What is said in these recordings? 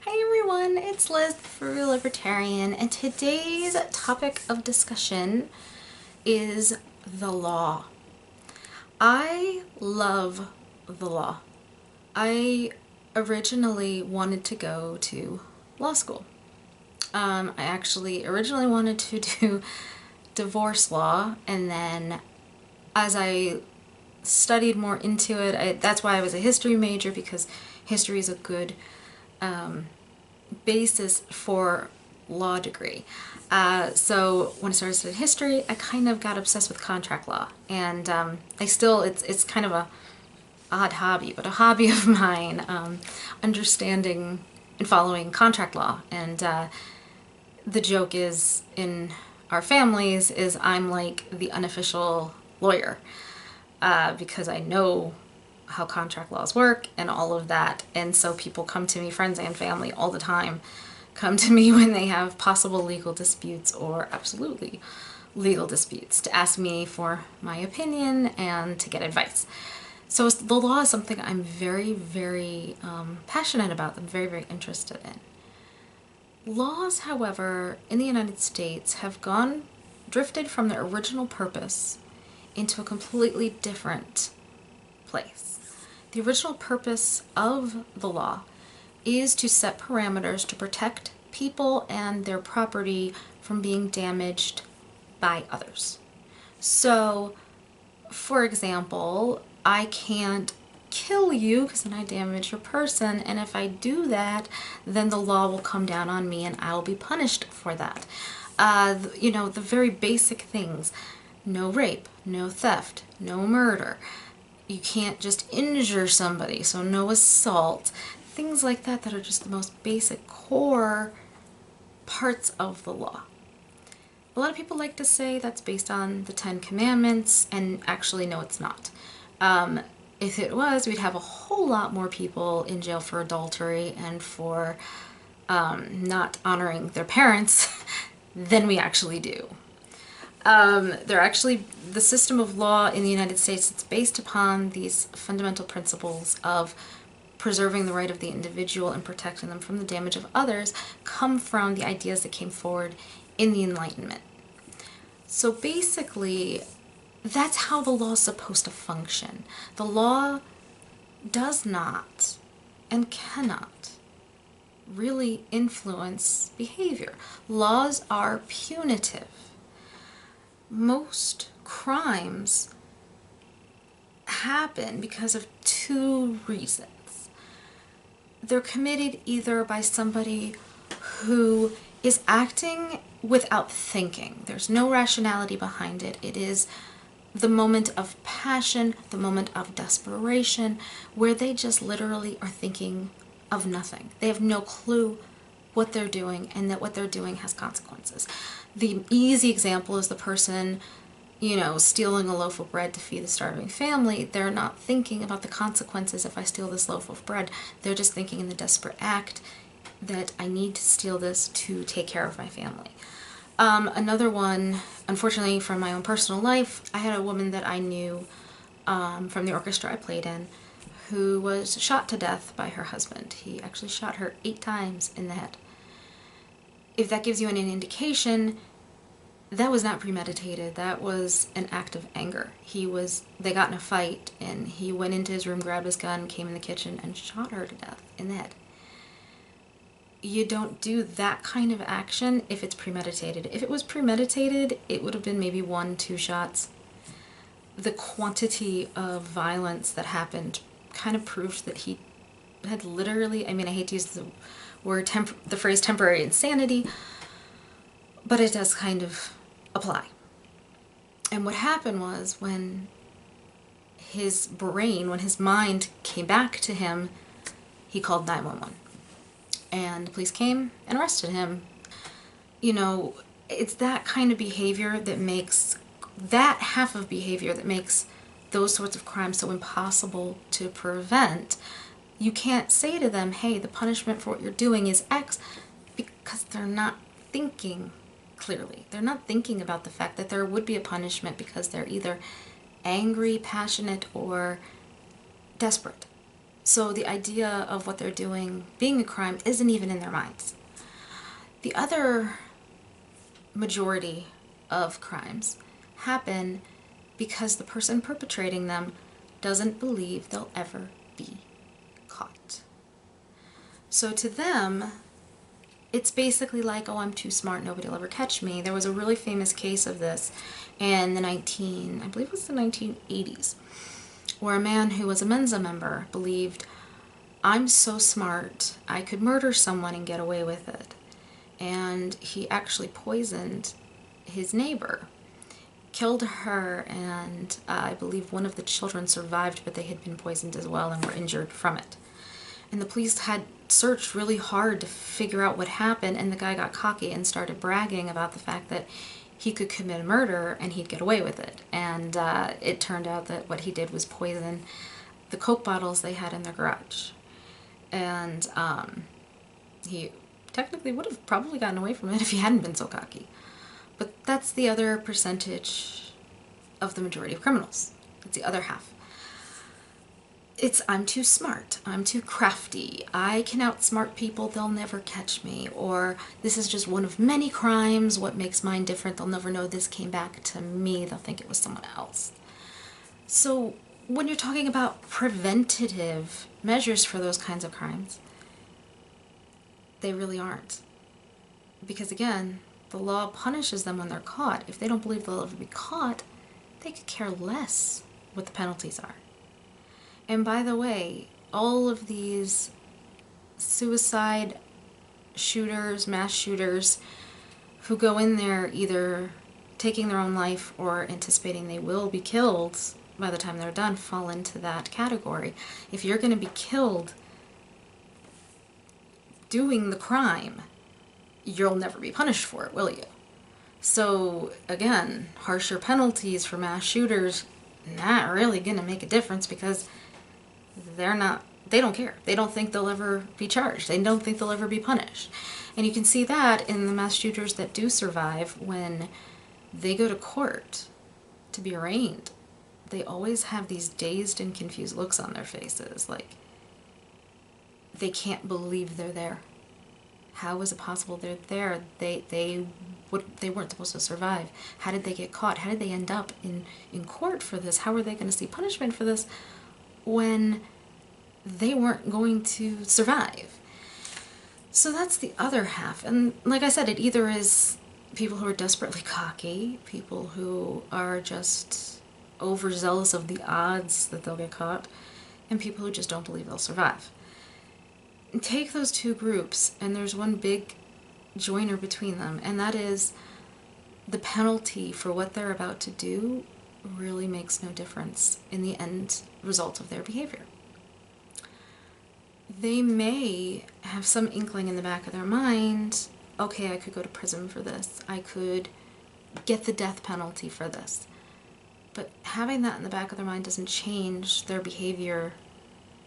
Hi everyone, it's Liz, Frugal Libertarian, and today's topic of discussion is the law. I love the law. I originally wanted to go to law school. I actually originally wanted to do divorce law, and then as I studied more into it, that's why I was a history major, because history is a good basis for law degree. So when I started studying history, I kind of got obsessed with contract law, and it's kind of a odd hobby, but a hobby of mine, understanding and following contract law. And the joke is in our families is I'm like the unofficial lawyer, because I know how contract laws work and all of that. And so people come to me, friends and family, all the time, come to me when they have possible legal disputes or absolutely legal disputes to ask me for my opinion and to get advice. So the law is something I'm very, very passionate about. I'm very, very interested in. Laws, however, in the United States have drifted from their original purpose into a completely different place. The original purpose of the law is to set parameters to protect people and their property from being damaged by others. So, for example, I can't kill you because then I damage your person, and if I do that, then the law will come down on me and I'll be punished for that. The very basic things. No rape, no theft, no murder. You can't just injure somebody, so no assault. Things like that that are just the most basic core parts of the law. A lot of people like to say that's based on the Ten Commandments, and actually no, it's not. If it was, we'd have a whole lot more people in jail for adultery and for not honoring their parents than we actually do. The system of law in the United States, it's based upon these fundamental principles of preserving the right of the individual and protecting them from the damage of others, come from the ideas that came forward in the Enlightenment. So basically, that's how the law is supposed to function. The law does not and cannot really influence behavior. Laws are punitive. Most crimes happen because of two reasons. They're committed either by somebody who is acting without thinking. There's no rationality behind it. It is the moment of passion, the moment of desperation, where they just literally are thinking of nothing. They have no clue what they're doing, and that what they're doing has consequences. The easy example is the person, stealing a loaf of bread to feed a starving family. They're not thinking about the consequences if I steal this loaf of bread. They're just thinking in the desperate act that I need to steal this to take care of my family. Another one, unfortunately from my own personal life, I had a woman that I knew from the orchestra I played in who was shot to death by her husband. He actually shot her 8 times in the head. If that gives you any indication, that was not premeditated. That was an act of anger. They got in a fight, and he went into his room, grabbed his gun, came in the kitchen, and shot her to death in the head. You don't do that kind of action if it's premeditated. If it was premeditated, it would have been maybe 1-2 shots. The quantity of violence that happened kind of proves that he had literally, I hate to use the phrase temporary insanity, but it does kind of apply. And what happened was when his mind came back to him, he called 911. And the police came and arrested him. It's that kind of behavior that makes, that half of behavior that makes those sorts of crimes so impossible to prevent. You can't say to them, hey, the punishment for what you're doing is X, because they're not thinking clearly. They're not thinking about the fact that there would be a punishment because they're either angry, passionate, or desperate. So the idea of what they're doing being a crime isn't even in their minds. The other majority of crimes happen because the person perpetrating them doesn't believe they'll ever be caught. So to them, it's basically like, oh, I'm too smart, nobody will ever catch me. There was a really famous case of this in the I believe it was the 1980s, where a man who was a Mensa member believed, I'm so smart, I could murder someone and get away with it. And he actually poisoned his neighbor, killed her, and I believe one of the children survived, but they had been poisoned as well and were injured from it. And the police had searched really hard to figure out what happened, and the guy got cocky and started bragging about the fact that he could commit a murder and he'd get away with it. And it turned out that what he did was poison the Coke bottles they had in their garage. And he technically would have probably gotten away from it if he hadn't been so cocky. But that's the other percentage of the majority of criminals. That's the other half. It's, I'm too smart, I'm too crafty, I can outsmart people, they'll never catch me, or this is just one of many crimes, what makes mine different, they'll never know this came back to me, they'll think it was someone else. So when you're talking about preventative measures for those kinds of crimes, they really aren't. Because again, the law punishes them when they're caught. If they don't believe they'll ever be caught, they could care less what the penalties are. And by the way, all of these suicide shooters, mass shooters, who go in there either taking their own life or anticipating they will be killed by the time they're done, fall into that category. If you're going to be killed doing the crime, you'll never be punished for it, will you? So again, harsher penalties for mass shooters, not really going to make a difference, because they don't care. They don't think they'll ever be charged. They don't think they'll ever be punished. And you can see that in the mass shooters that do survive. When they go to court to be arraigned, they always have these dazed and confused looks on their faces, like they can't believe they're there. How is it possible they're there? They weren't supposed to survive. How did they get caught? How did they end up in court for this? How are they going to see punishment for this when they weren't going to survive? So that's the other half. And like I said, it either is people who are desperately cocky, people who are just overzealous of the odds that they'll get caught, and people who just don't believe they'll survive. Take those two groups, and there's one big joiner between them, and that is the penalty for what they're about to do really makes no difference in the end result of their behavior. They may have some inkling in the back of their mind, okay, I could go to prison for this, I could get the death penalty for this. But having that in the back of their mind doesn't change their behavior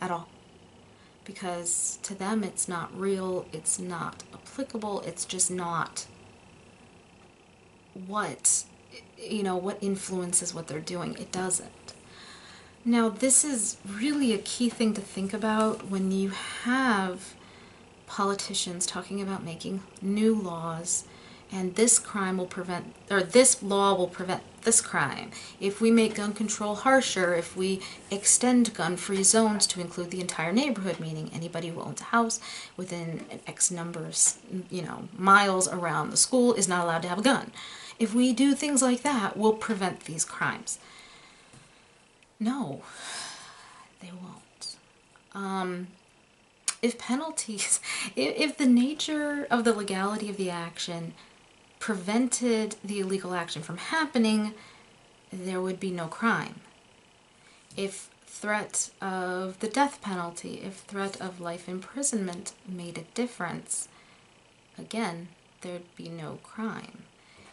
at all. Because to them it's not real, it's not applicable, it's just not what influences what they're doing. It doesn't. Now, this is really a key thing to think about when you have politicians talking about making new laws, and this crime will prevent, or this law will prevent this crime. If we make gun control harsher, if we extend gun-free zones to include the entire neighborhood, meaning anybody who owns a house within X numbers, miles around the school is not allowed to have a gun. If we do things like that, we'll prevent these crimes. No, they won't. If penalties, if the nature of the legality of the action prevented the illegal action from happening, there would be no crime. If threat of the death penalty, if threat of life imprisonment made a difference, again, there'd be no crime.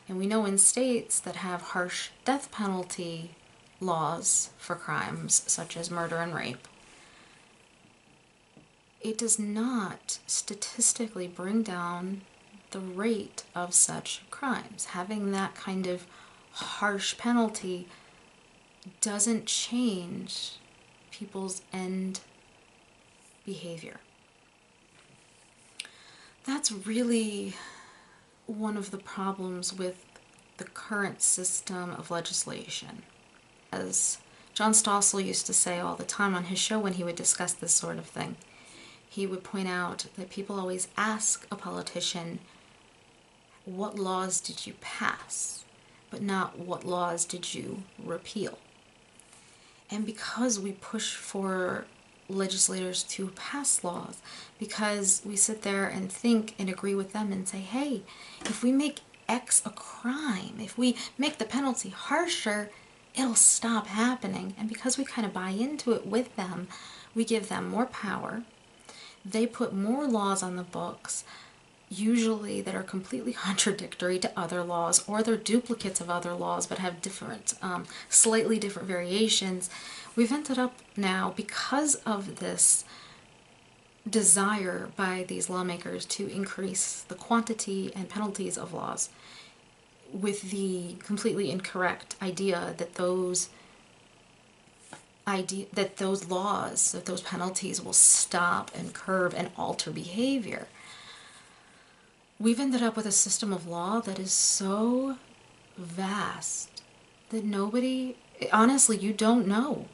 And we know in states that have harsh death penalty laws for crimes such as murder and rape, it does not statistically bring down the rate of such crimes. Having that kind of harsh penalty doesn't change people's end behavior. That's really one of the problems with the current system of legislation. As John Stossel used to say all the time on his show when he would discuss this sort of thing, he would point out that people always ask a politician, what laws did you pass? But not what laws did you repeal? And because we push for legislators to pass laws, because we sit there and think and agree with them and say, hey, if we make X a crime, if we make the penalty harsher, it'll stop happening. And because we kind of buy into it with them, we give them more power. They put more laws on the books, usually that are completely contradictory to other laws, or they're duplicates of other laws but have different, slightly different variations. We've ended up now, because of this desire by these lawmakers to increase the quantity and penalties of laws, with the completely incorrect idea that those laws, that those penalties will stop and curb and alter behavior. We've ended up with a system of law that is so vast that nobody, honestly, you don't know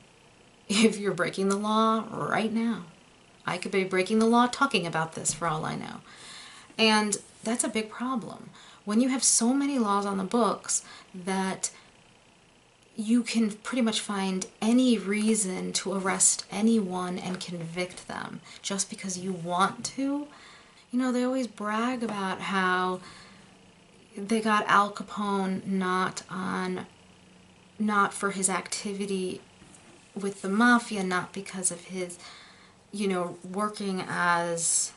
if you're breaking the law right now. I could be breaking the law talking about this for all I know. And that's a big problem. When you have so many laws on the books that you can pretty much find any reason to arrest anyone and convict them just because you want to. You know, they always brag about how they got Al Capone not for his activity with the mafia, not because of his, you know, working as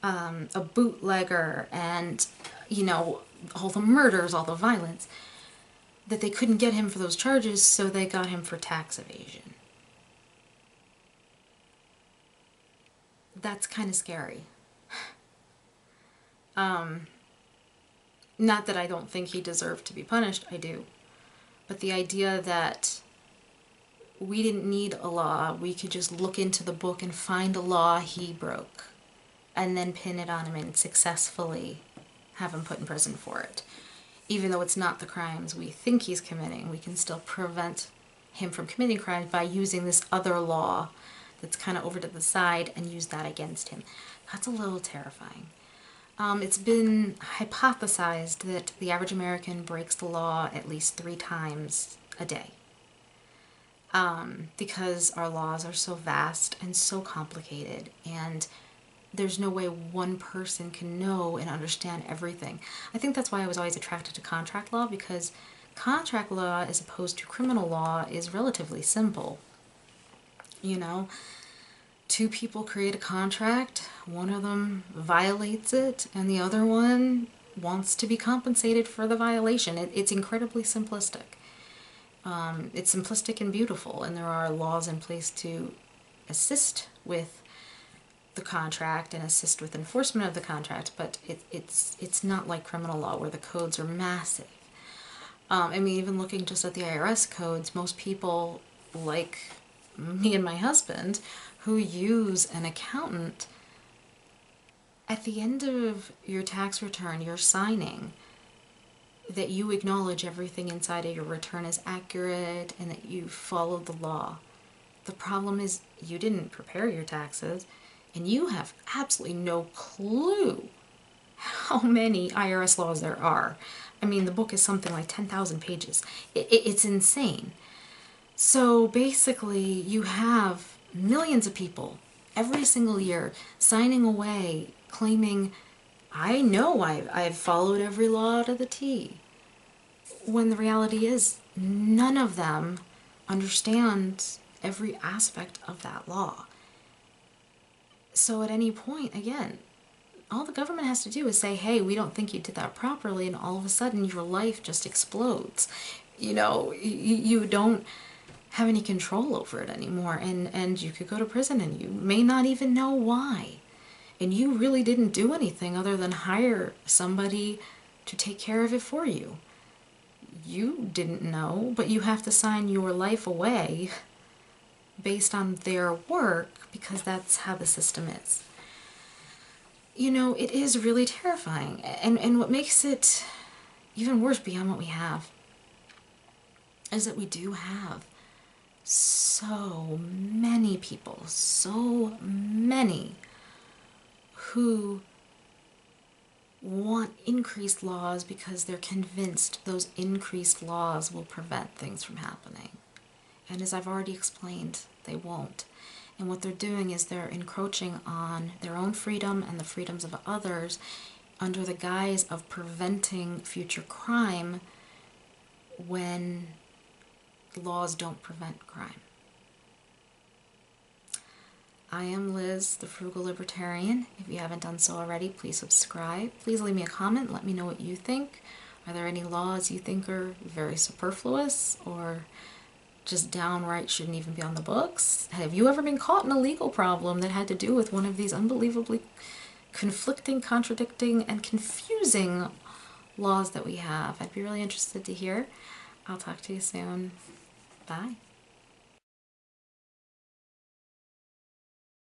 a bootlegger and, you know, all the murders, all the violence, that they couldn't get him for those charges, so they got him for tax evasion. That's kind of scary. Not that I don't think he deserved to be punished, I do. But the idea that we didn't need a law, we could just look into the book and find a law he broke, and then pin it on him and successfully have him put in prison for it. Even though it's not the crimes we think he's committing, we can still prevent him from committing crimes by using this other law that's kind of over to the side and use that against him. That's a little terrifying. It's been hypothesized that the average American breaks the law at least 3 times a day. Because our laws are so vast and so complicated, and there's no way one person can know and understand everything. I think that's why I was always attracted to contract law, because contract law, as opposed to criminal law, is relatively simple. You know, 2 people create a contract, one of them violates it, and the other one wants to be compensated for the violation. It's incredibly simplistic. It's simplistic and beautiful, and there are laws in place to assist with the contract and assist with enforcement of the contract, but it's not like criminal law where the codes are massive. I mean, even looking just at the IRS codes, most people, like me and my husband, who use an accountant, at the end of your tax return, you're signing that you acknowledge everything inside of your return is accurate and that you followed the law. The problem is you didn't prepare your taxes, and you have absolutely no clue how many IRS laws there are. I mean, the book is something like 10,000 pages. It's insane. So basically, you have millions of people every single year signing away, claiming, I know I've followed every law to the T. When the reality is, none of them understand every aspect of that law. So at any point, again, all the government has to do is say, hey, we don't think you did that properly, and all of a sudden your life just explodes. You know, you don't have any control over it anymore, and you could go to prison and you may not even know why. And you really didn't do anything other than hire somebody to take care of it for you. You didn't know, but you have to sign your life away based on their work because that's how the system is. You know, it is really terrifying. And what makes it even worse beyond what we have is that we do have so many people, so many who want increased laws because they're convinced those increased laws will prevent things from happening. And as I've already explained, they won't. And what they're doing is they're encroaching on their own freedom and the freedoms of others under the guise of preventing future crime when laws don't prevent crime. I am Liz, the Frugal Libertarian. If you haven't done so already, please subscribe. Please leave me a comment. Let me know what you think. Are there any laws you think are very superfluous or just downright shouldn't even be on the books? Have you ever been caught in a legal problem that had to do with one of these unbelievably conflicting, contradicting, and confusing laws that we have? I'd be really interested to hear. I'll talk to you soon. Bye.